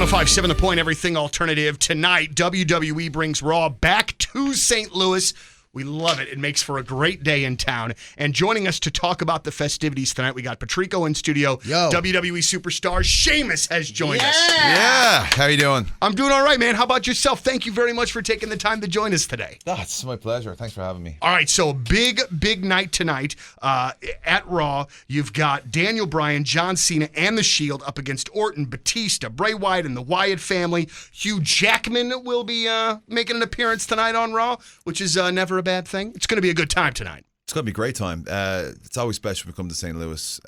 105.7 The Point, everything alternative. Tonight, WWE brings Raw back to St. Louis. We love it. It makes for a great day in town. And joining us to talk about the festivities tonight, we got Patrico in studio. Yo. WWE superstar Sheamus has joined us. Yeah. How you doing? I'm doing all right, man. How about yourself? Thank you very much for taking the time to join us today. Oh, it's my pleasure. Thanks for having me. All right, so big night tonight at Raw. You've got Daniel Bryan, John Cena, and The Shield up against Orton, Batista, Bray Wyatt, and the Wyatt family. Hugh Jackman will be making an appearance tonight on Raw, which is never a bad thing. It's going to be a good time tonight. It's going to be a great time. It's always special when we come to St. Louis.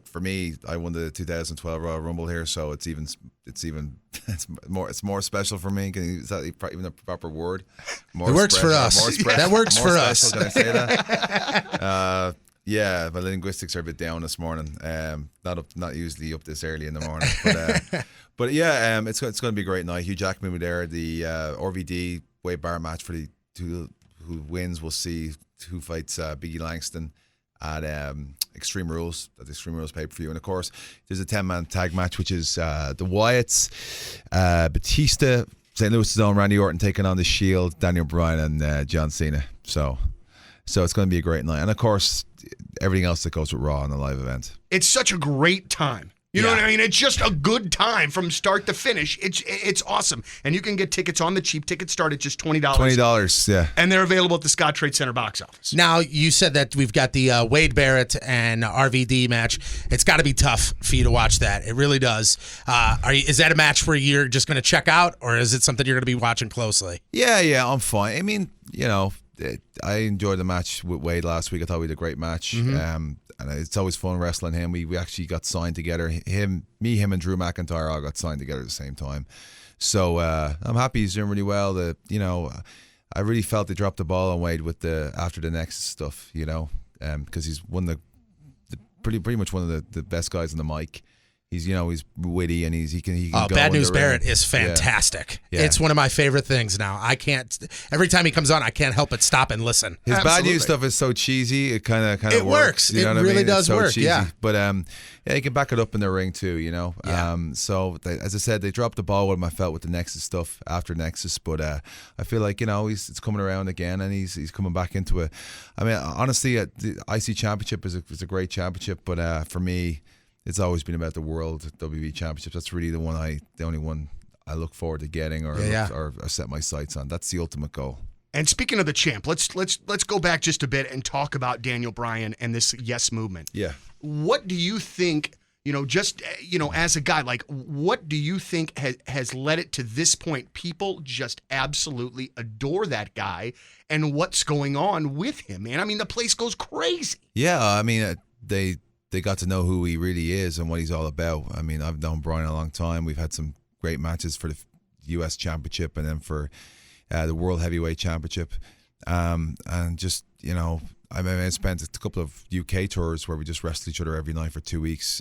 For me, I won the 2012 Royal Rumble here, so it's more special for me. Is that even a proper word? It works for us. That works for us. Can I say that? Yeah, my linguistics are a bit down this morning. Not usually up this early in the morning, but yeah, it's going to be a great night. Hugh Jackman will be there. The RVD Wade Barrett match for the two who wins. We'll see who fights Biggie Langston at Extreme Rules, at the Extreme Rules pay-per-view. And of course, there's a 10-man tag match, which is the Wyatts, Batista, St. Louis' own Randy Orton taking on The Shield, Daniel Bryan, and John Cena. So it's going to be a great night. And of course, everything else that goes with Raw on the live event. It's such a great time. You know what I mean? It's just a good time from start to finish. It's awesome. And you can get tickets on the cheap. Tickets start at just $20. $20, yeah. And they're available at the Scott Trade Center box office. Now, you said that we've got the Wade Barrett and RVD match. It's got to be tough for you to watch that. It really does. Is that a match where you're just going to check out, or is it something you're going to be watching closely? Yeah, I'm fine. I mean, I enjoyed the match with Wade last week. I thought we had a great match. Mm-hmm. And it's always fun wrestling him. We actually got signed together. Him and Drew McIntyre all got signed together at the same time. So I'm happy he's doing really well. I really felt they dropped the ball on Wade with after the Nexus stuff, because he's pretty much one of the best guys on the mic. He's witty and he can go. Bad News Barrett is fantastic. Yeah. It's one of my favorite things now. Every time he comes on, I can't help but stop and listen. His Bad News stuff is so cheesy. It kind of works. You know it what really I mean? does so work. Cheesy. Yeah. But he can back it up in the ring too. Yeah. As I said, they dropped the ball with him. I felt with the Nexus stuff after Nexus, but I feel like it's coming around again, and he's coming back into it. I mean, honestly, the IC Championship is a great championship, but for me, it's always been about the World WWE Championship. That's really the only one I look forward to getting or set my sights on. That's the ultimate goal. And speaking of the champ, let's go back just a bit and talk about Daniel Bryan and this Yes movement. Yeah. What do you think, as a guy, like what do you think has led it to this point? People just absolutely adore that guy and what's going on with him, man. I mean, the place goes crazy. Yeah, I mean, they got to know who he really is and what he's all about. I mean, I've known Bryan a long time. We've had some great matches for the U.S. Championship and then for the World Heavyweight Championship. And just, I spent a couple of UK tours where we just wrestled each other every night for 2 weeks,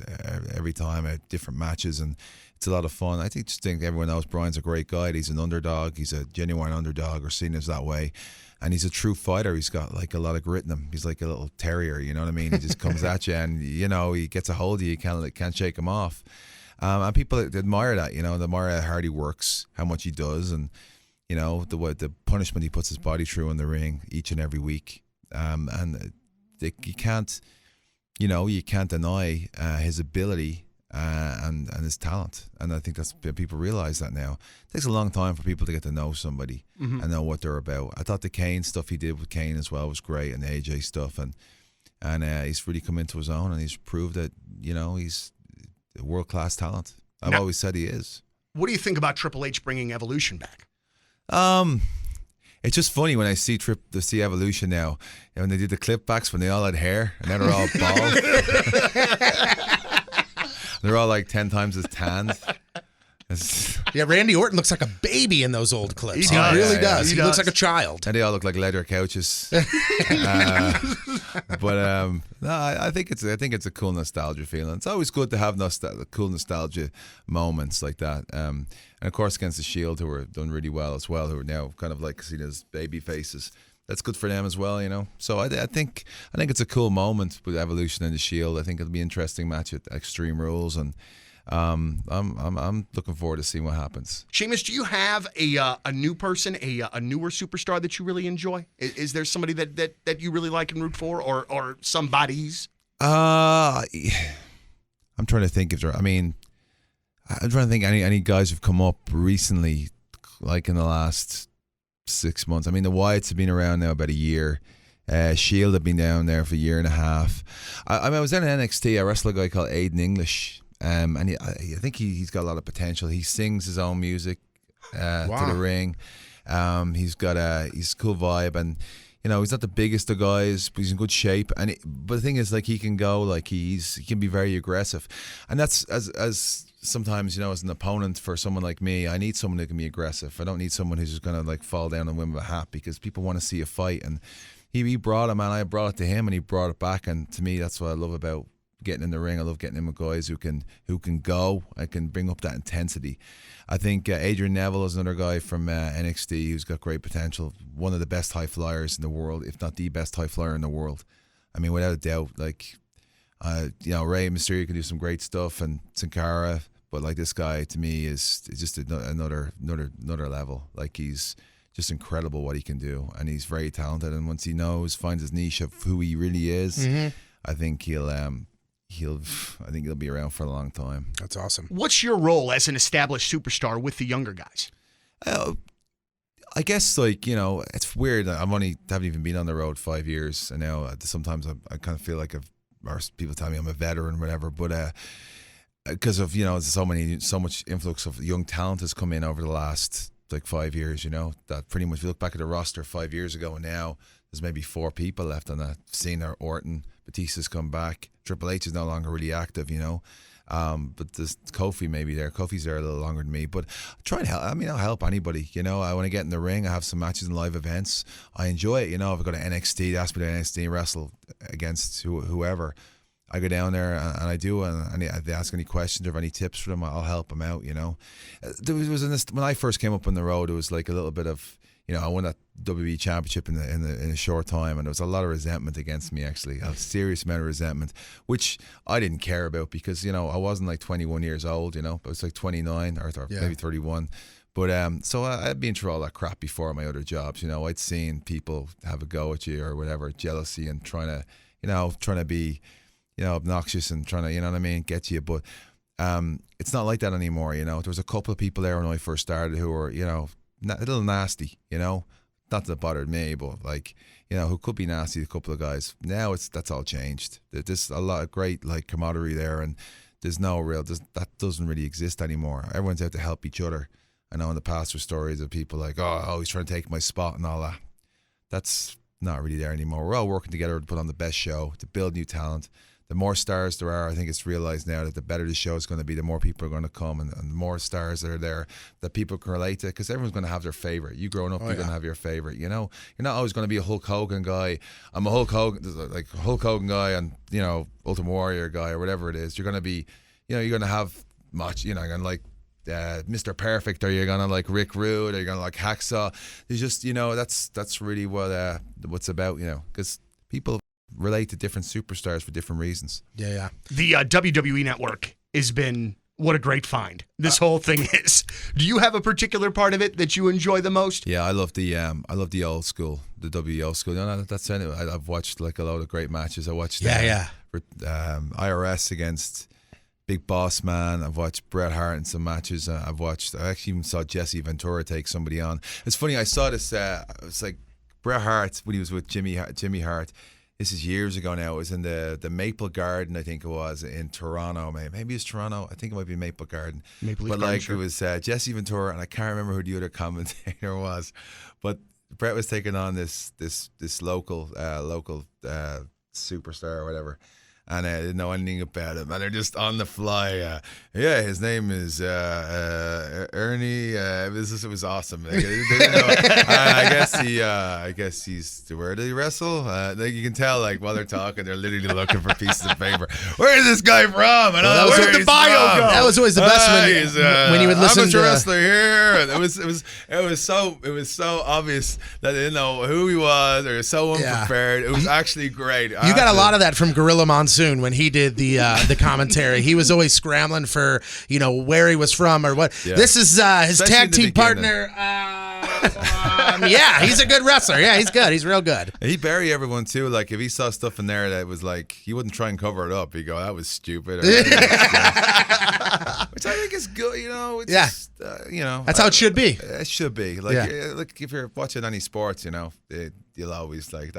every time at different matches. And it's a lot of fun. I think everyone knows Bryan's a great guy. He's an underdog. He's a genuine underdog, or seen as that way. And he's a true fighter. He's got like a lot of grit in him. He's like a little terrier, you know what I mean? He just comes at you, and he gets a hold of you. You can't shake him off. And people admire that. They admire how hard he works, how much he does, and the punishment he puts his body through in the ring each and every week. You can't deny his ability and his talent. And I think people realize that now. It takes a long time for people to get to know somebody and know what they're about. I thought the Kane stuff he did with Kane as well was great, and the AJ stuff, and he's really come into his own, and he's proved that he's a world-class talent. I've always said he is. What do you think about Triple H bringing Evolution back? It's just funny when I see Evolution now, and when they did the clip backs when they all had hair and now they're all bald. They're all like 10 times as tanned. Yeah, Randy Orton looks like a baby in those old clips. He really does. does. He looks like a child. And they all look like leather couches. No, I think it's a cool nostalgia feeling. It's always good to have cool nostalgia moments like that. And of course against the Shield, who are done really well as well, who are now kind of like seen as baby faces. That's good for them as well, So I think it's a cool moment with Evolution and the Shield. I think it'll be an interesting match at Extreme Rules, and I'm looking forward to seeing what happens. Sheamus, do you have a new person, a newer superstar that you really enjoy? Is there somebody that you really like and root for, or somebody's? I'm trying to think if there. I mean, I'm trying to think any guys who've come up recently, like in the last 6 months. I mean, the Wyatts have been around now about a year. Shield have been down there for a year and a half. I mean, I was in NXT. I wrestled a guy called Aiden English, and I think he's got a lot of potential. He sings his own music to the ring. He's got he's a cool vibe, and you know, he's not the biggest of guys, but he's in good shape. But the thing is, like, he can go, like, he can be very aggressive, and that's as sometimes, you know, as an opponent for someone like me, I need someone who can be aggressive. I don't need someone who's just gonna like fall down and win with a hat, because people want to see a fight. And he brought it, man. I brought it to him, and he brought it back. And to me, that's what I love about getting in the ring. I love getting in with guys who can go. I can bring up that intensity. I think Adrian Neville is another guy from NXT who's got great potential. One of the best high flyers in the world, if not the best high flyer in the world. I mean, without a doubt. Like, you know, Rey Mysterio can do some great stuff, and Sin Cara, but like, this guy to me is just another level. Like, he's just incredible what he can do, and he's very talented. And once he finds his niche of who he really is, I think he'll be around for a long time. That's awesome. What's your role as an established superstar with the younger guys? I guess, like, you know, it's weird. Haven't even been on the road 5 years, and now sometimes I kind of feel like or people tell me I'm a veteran or whatever, but because of, you know, so much influx of young talent has come in over the last like 5 years, you know, that pretty much, if you look back at the roster 5 years ago and now, there's maybe 4 people left on that. Cena, Orton, Batista's come back. Triple H is no longer really active, you know. But there's Kofi maybe there. Kofi's there a little longer than me. But I try and help. I mean, I'll help anybody, you know. I want to get in the ring. I have some matches and live events. I enjoy it, you know. If I go to NXT, they ask me to NXT wrestle against whoever, I go down there and I do, and they ask any questions or any tips for them, I'll help them out, you know. When I first came up on the road, it was like a little bit of, you know, I won that WWE Championship in a short time, and there was a lot of resentment against me, actually, a serious amount of resentment, which I didn't care about, because, you know, I wasn't like 21 years old, you know, I was like 29 or maybe 31. But so I'd been through all that crap before my other jobs, you know. I'd seen people have a go at you or whatever, jealousy, and trying to be, you know, obnoxious and trying to, you know what I mean, get you. But it's not like that anymore, you know. There was a couple of people there when I first started who were, you know, a little nasty, you know. Not that it bothered me, but, like, you know, who could be nasty, a couple of guys. Now that's all changed. There's a lot of great, like, camaraderie there, and there's no real, that doesn't really exist anymore. Everyone's out to help each other. I know in the past were stories of people like, oh, he's trying to take my spot and all that. That's not really there anymore. We're all working together to put on the best show, to build new talent. The more stars there are, I think it's realized now that the better the show is going to be, the more people are going to come, and the more stars that are there that people can relate to, because everyone's going to have their favorite. You growing up, you're going to have your favorite, you know. You're not always going to be a Hulk Hogan guy. I'm a Hulk Hogan guy, and, you know, Ultimate Warrior guy or whatever it is. You're going to be, you know, you're going to have much, you know, you're going to like Mr. Perfect, or you're going to like Rick Rude, or you're going to like Hacksaw. It's just, you know, that's really what's about, you know, because people relate to different superstars for different reasons. Yeah. The WWE Network has been, what a great find this whole thing is. Do you have a particular part of it that you enjoy the most? Yeah, I love the old school, the WWE old school. You know, that's it. I've watched like a lot of great matches. I watched IRS against Big Boss Man. I've watched Bret Hart in some matches. I actually even saw Jesse Ventura take somebody on. It's funny, I saw this. It's like Bret Hart when he was with Jimmy Hart. This is years ago now. It was in the Maple Garden, I think it was, in Toronto. Maybe it's Toronto. I think it might be Maple Garden. But like, it was Jesse Ventura, and I can't remember who the other commentator was. But Bret was taking on this local superstar or whatever. And I didn't know anything about him. And they're just on the fly. His name is Ernie. It was awesome. They didn't know. I guess he's. Where did he wrestle? Like, you can tell, like, while they're talking, they're literally looking for pieces of paper. Where is this guy from? And where's the bio go? That was always the best when you would listen to amateur wrestler here. And it was so obvious that they didn't know who he was. They were so unprepared. It was actually great. You got a lot of that from Gorilla Monsoon. Monsoon when he did the commentary. He was always scrambling for where he was from or what. Yeah. This is his Especially tag team partner. Yeah, he's a good wrestler. Yeah, he's good. He's real good. He bury everyone too. Like if he saw stuff in there that was like, he wouldn't try and cover it up. He'd go, "That was stupid," or, which I think is good. It's Yeah. just, That's how it should be. It should be. Like, look, if you're watching any sports, you'll always like,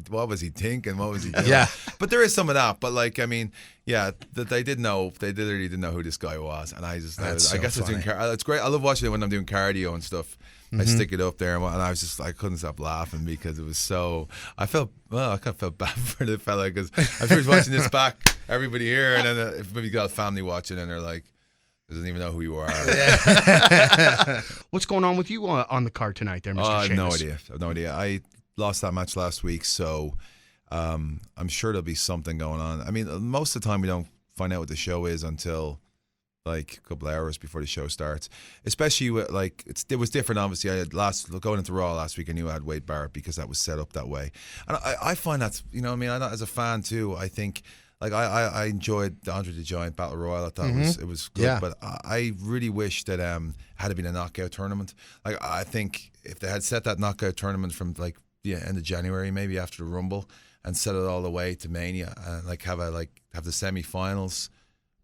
what was he thinking? What was he doing? Yeah. But there is some of that. But like, I mean, that they literally didn't know who this guy was, and I guess it's great. I love watching it when I'm doing cardio and stuff. I stick it up there, and I was just, I couldn't stop laughing because it was so. I kind of felt bad for the fella because I was watching this back, everybody here, and then if maybe you got a family watching, and they're like, doesn't even know who you are. What's going on with you on the card tonight, there, Mr. I have Sheamus? no idea. I have no idea. I lost that match last week, so I'm sure there'll be something going on. I mean, most of the time we don't find out what the show is until like a couple of hours before the show starts. Especially with, like, it was different. Obviously, I had going into Raw last week, I knew I had Wade Barrett because that was set up that way, and I find that's as a fan too. I think. Like I enjoyed the Andre the Giant Battle Royal. I thought it was good, Yeah. but I really wish that had it been a knockout tournament. Like I think if they had set that knockout tournament from like end of January, maybe after the Rumble, and set it all the way to Mania, and have the semi-finals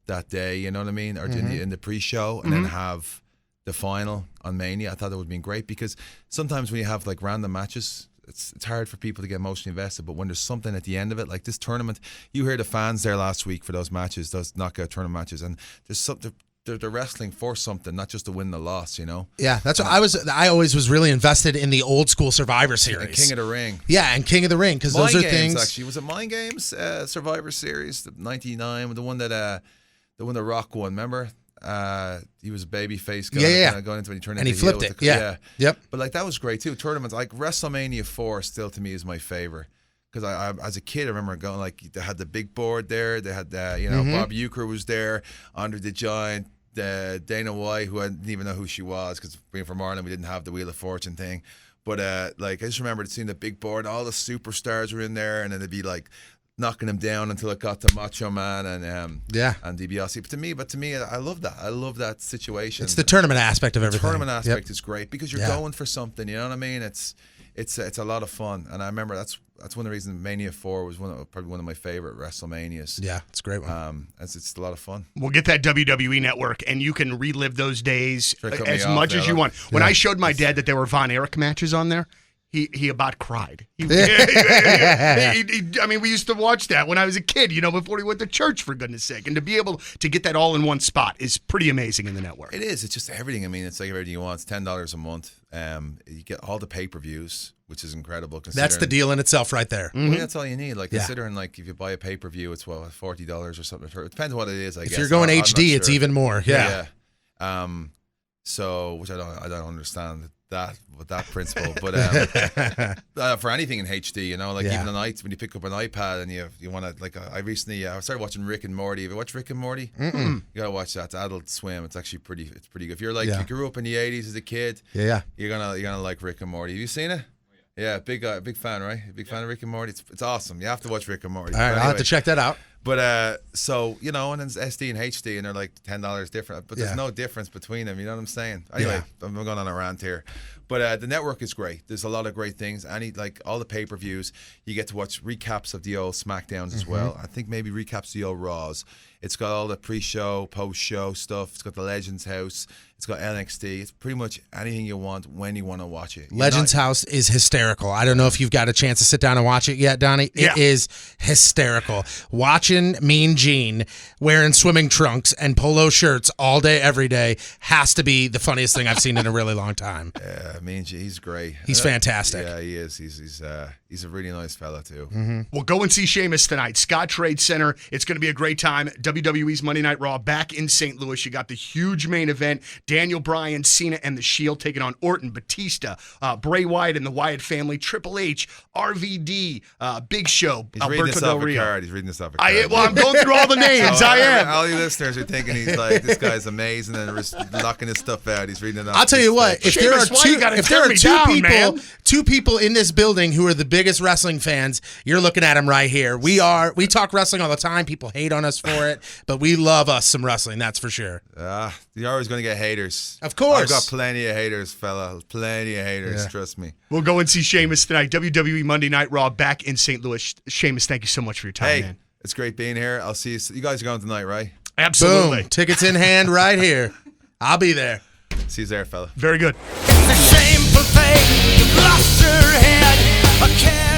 that day. You know what I mean? Or in the pre-show, and then have the final on Mania. I thought that would have been great because sometimes when you have like random matches, it's hard for people to get emotionally invested, but when there's something at the end of it, like this tournament, you hear the fans there last week for those matches, those knockout tournament matches, and there's something. They're wrestling for something, not just to win the loss, Yeah, that's what I always was really invested in the old school Survivor Series. And King of the Ring. Yeah, and King of the Ring, because those are things. Actually, was it Mind Games Survivor Series, the '99, the one that Rock won? Remember? He was a baby face guy going into when he turned and into he flipped heel it. Yeah. Yep. But like that was great too. Tournaments like WrestleMania 4 still to me is my favorite because I as a kid I remember going, like, they had the big board there. They had Bob Uecker was there, Andre the Giant, Dana White, who I didn't even know who she was because being from Ireland we didn't have the Wheel of Fortune thing. But I just remember seeing the big board, all the superstars were in there, and then they'd be like knocking them down until it got to Macho Man and DiBiase. But to me, I love that. I love that situation. It's the tournament aspect of everything. The tournament aspect is great because you're going for something. You know what I mean? It's a lot of fun, and I remember that's one of the reasons Mania 4 was probably one of my favorite WrestleManias. Yeah, it's a great one. It's a lot of fun. We'll get that WWE Network, and you can relive those days as me much off, as you want. When I showed my dad that there were Von Erich matches on there, he about cried. I mean, we used to watch that when I was a kid, before he went to church, for goodness sake. And to be able to get that all in one spot is pretty amazing in the network. It is. It's just everything. I mean, it's like everything you want. It's $10 a month. You get all the pay-per-views, which is incredible. That's the deal in itself right there. Well, that's all you need. Like, considering, like, if you buy a pay-per-view, it's, $40 or something. It depends on what it is, I guess. If you're going HD, it's even more. Yeah. So, which I don't understand that principle, but for anything in HD, even the nights when you pick up an iPad and you want to, like, I recently I started watching Rick and Morty. Have you watched Rick and Morty? You gotta watch that. It's Adult Swim. It's actually pretty good. If you're like you grew up in the '80s as a kid, you're gonna like Rick and Morty. Have you seen it? Yeah, big fan, right? Big fan of Rick and Morty. It's awesome. You have to watch Rick and Morty. All right, I'll have to check that out. But so and then it's SD and HD, and they're like $10 different. But there's no difference between them. You know what I'm saying? Anyway, I'm going on a rant here. But the network is great. There's a lot of great things. All the pay-per-views, you get to watch recaps of the old SmackDowns as well. I think maybe recaps of the old Raws. It's got all the pre-show, post-show stuff. It's got the Legends House. It's got NXT. It's pretty much anything you want when you want to watch it. Legends House is hysterical. I don't know if you've got a chance to sit down and watch it yet, Donnie. It is hysterical. Watching Mean Gene wearing swimming trunks and polo shirts all day, every day has to be the funniest thing I've seen in a really long time. Yeah, Mean Gene, he's great. He's fantastic. Yeah, he is. He's a really nice fella too. Well, go and see Sheamus tonight. Scott Trade Center. It's going to be a great time. WWE's Monday Night Raw back in St. Louis. You got the huge main event. Daniel Bryan, Cena, and The Shield taking on Orton, Batista, Bray Wyatt and the Wyatt family, Triple H, RVD, Big Show, Alberto Del Rio. He's reading this off a card. I'm going through all the names. So I am. All you listeners are thinking he's like, this guy's amazing and knocking his stuff out. He's reading it off. I'll tell you what. If there are Sheamus, why you got gotta if there tear are me down, man. two people in this building who are the biggest wrestling fans, you're looking at them right here. We talk wrestling all the time. People hate on us for it, but we love us some wrestling. That's for sure. You're always going to get haters. Of course. I've got plenty of haters, fella. Plenty of haters. Yeah. Trust me. We'll go and see Sheamus tonight. WWE Monday Night Raw back in St. Louis. Sheamus, thank you so much for your time, Hey, man. it's great being here. I'll see you. You guys are going tonight, right? Absolutely. Boom. Tickets in hand right here. I'll be there. See you there, fella. Very good. It's a shameful thing. You've lost your head. I can't